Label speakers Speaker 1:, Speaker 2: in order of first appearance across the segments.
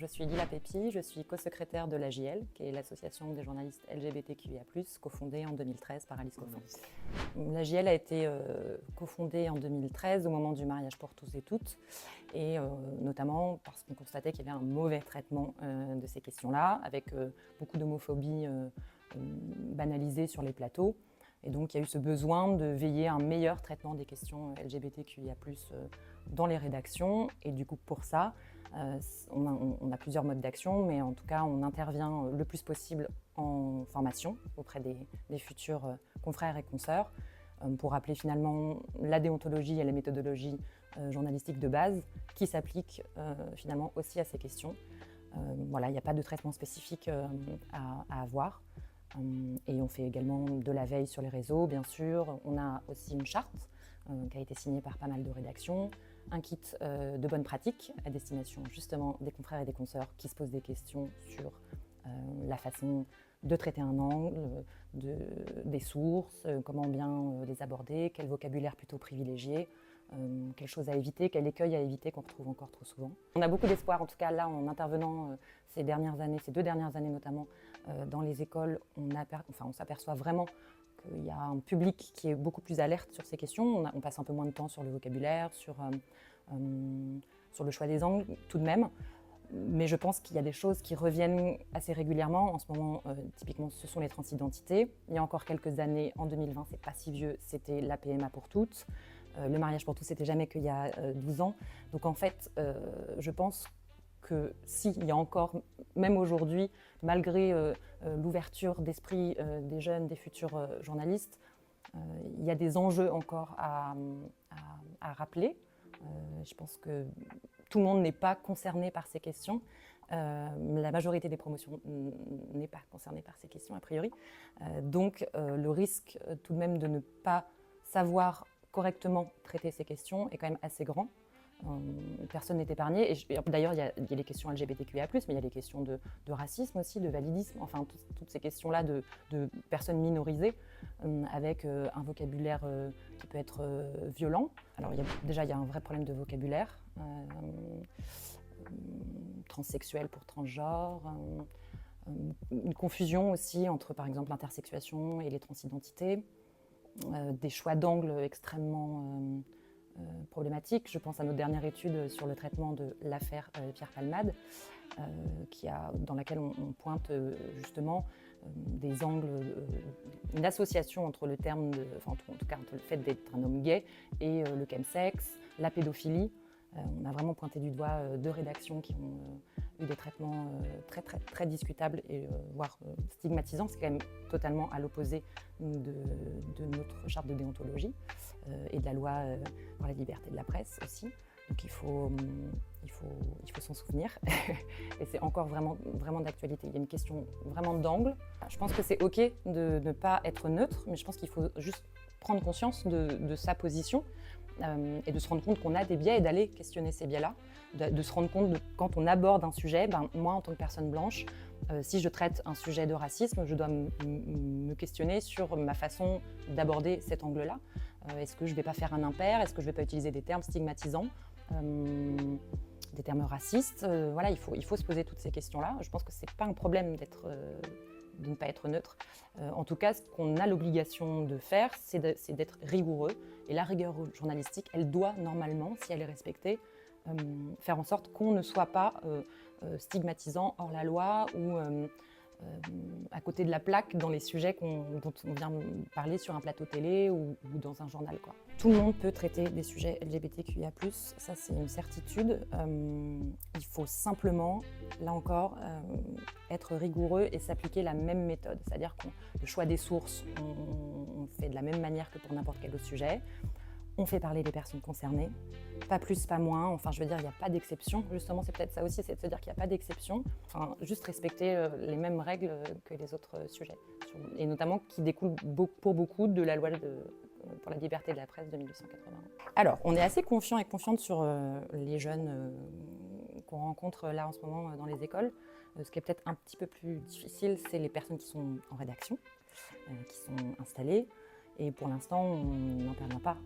Speaker 1: je suis Lila Pépi, je suis co-secrétaire de l'AJL, qui est l'association des journalistes LGBTQIA+, cofondée en 2013 par Alice Coffin. L'AJL a été cofondée en 2013 au moment du mariage pour tous et toutes, et notamment parce qu'on constatait qu'il y avait un mauvais traitement de ces questions-là, avec beaucoup d'homophobie banalisée sur les plateaux. Et donc il y a eu ce besoin de veiller à un meilleur traitement des questions LGBTQIA+, dans les rédactions. Et du coup, pour ça, on a plusieurs modes d'action, mais en tout cas, on intervient le plus possible en formation auprès des futurs confrères et consoeurs pour rappeler finalement la déontologie et la méthodologie journalistique de base qui s'applique finalement aussi à ces questions. Voilà, il n'y a pas de traitement spécifique à avoir. Et on fait également de la veille sur les réseaux, bien sûr. On a aussi une charte qui a été signée par pas mal de rédactions, un kit de bonnes pratiques à destination justement des confrères et des consoeurs qui se posent des questions sur la façon de traiter un angle, des sources, comment bien les aborder, quel vocabulaire plutôt privilégié, quelles choses à éviter, quel écueil à éviter qu'on retrouve encore trop souvent. On a beaucoup d'espoir, en tout cas là, en intervenant ces 2 dernières années notamment, dans les écoles, on s'aperçoit vraiment qu'il y a un public qui est beaucoup plus alerte sur ces questions. On passe un peu moins de temps sur le vocabulaire, sur le choix des angles, tout de même. Mais je pense qu'il y a des choses qui reviennent assez régulièrement. En ce moment, typiquement, ce sont les transidentités. Il y a encore quelques années, en 2020, c'est pas si vieux, c'était la PMA pour toutes. Le mariage pour tous, c'était jamais qu'il y a 12 ans. Donc en fait, je pense que s'il y a encore, même aujourd'hui, malgré l'ouverture d'esprit des jeunes, des futurs journalistes, il y a des enjeux encore à rappeler. Je pense que tout le monde n'est pas concerné par ces questions. La majorité des promotions n'est pas concernée par ces questions, a priori. Donc le risque tout de même de ne pas savoir correctement traiter ces questions est quand même assez grand. Personne n'est épargné. Et d'ailleurs, il y a les questions LGBTQIA+, mais il y a les questions de racisme aussi, de validisme, enfin toutes ces questions-là de personnes minorisées, avec un vocabulaire qui peut être violent. Alors il y a un vrai problème de vocabulaire, transsexuel pour transgenre, une confusion aussi entre par exemple l'intersexuation et les transidentités, des choix d'angle extrêmement problématique. Je pense à notre dernière étude sur le traitement de l'affaire Pierre Palmade, dans laquelle on pointe justement des angles, une association entre le terme, en tout cas entre le fait d'être un homme gay et le chemsex, la pédophilie. On a vraiment pointé du doigt 2 rédactions qui ont eu des traitements très discutables et voire stigmatisants, c'est quand même totalement à l'opposé de notre charte de déontologie et de la loi pour la liberté de la presse aussi. Donc il faut s'en souvenir et c'est encore vraiment d'actualité. Il y a une question vraiment d'angle. Je pense que c'est OK de ne pas être neutre, mais je pense qu'il faut juste prendre conscience de sa position et de se rendre compte qu'on a des biais et d'aller questionner ces biais-là, de se rendre compte quand on aborde un sujet, moi en tant que personne blanche, si je traite un sujet de racisme, je dois me questionner sur ma façon d'aborder cet angle-là. Est-ce que je ne vais pas faire un impair? Est-ce que je ne vais pas utiliser des termes stigmatisants, des termes racistes? Voilà, il faut se poser toutes ces questions-là. Je pense que ce n'est pas un problème de ne pas être neutre. En tout cas, ce qu'on a l'obligation de faire, c'est d'être rigoureux. Et la rigueur journalistique, elle doit normalement, si elle est respectée, faire en sorte qu'on ne soit pas stigmatisant hors la loi ou à côté de la plaque dans les sujets dont on vient parler sur un plateau télé ou dans un journal, quoi. Tout le monde peut traiter des sujets LGBTQIA+, ça c'est une certitude. Il faut simplement, là encore, être rigoureux et s'appliquer la même méthode. C'est-à-dire que le choix des sources, on fait de la même manière que pour n'importe quel autre sujet. On fait parler les personnes concernées, pas plus, pas moins. Enfin, je veux dire, il n'y a pas d'exception. Justement, c'est peut-être ça aussi, c'est de se dire qu'il n'y a pas d'exception. Enfin, juste respecter les mêmes règles que les autres sujets. Et notamment qui découlent pour beaucoup de la loi pour la liberté de la presse de 1881. Alors, on est assez confiant et confiante sur les jeunes qu'on rencontre là en ce moment dans les écoles. Ce qui est peut-être un petit peu plus difficile, c'est les personnes qui sont en rédaction, qui sont installées. Et pour l'instant, on n'intervient pas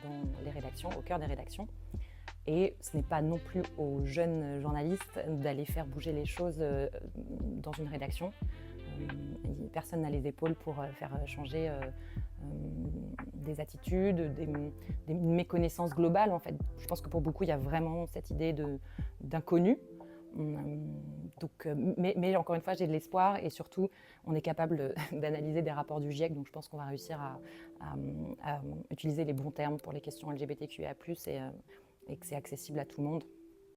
Speaker 1: dans les rédactions, au cœur des rédactions. Et ce n'est pas non plus aux jeunes journalistes d'aller faire bouger les choses dans une rédaction. Personne n'a les épaules pour faire changer des attitudes, des méconnaissances globales en fait. Je pense que pour beaucoup, il y a vraiment cette idée d'inconnu. Mais encore une fois, j'ai de l'espoir et surtout, on est capable d'analyser des rapports du GIEC, donc je pense qu'on va réussir à utiliser les bons termes pour les questions LGBTQIA+, et que c'est accessible à tout le monde.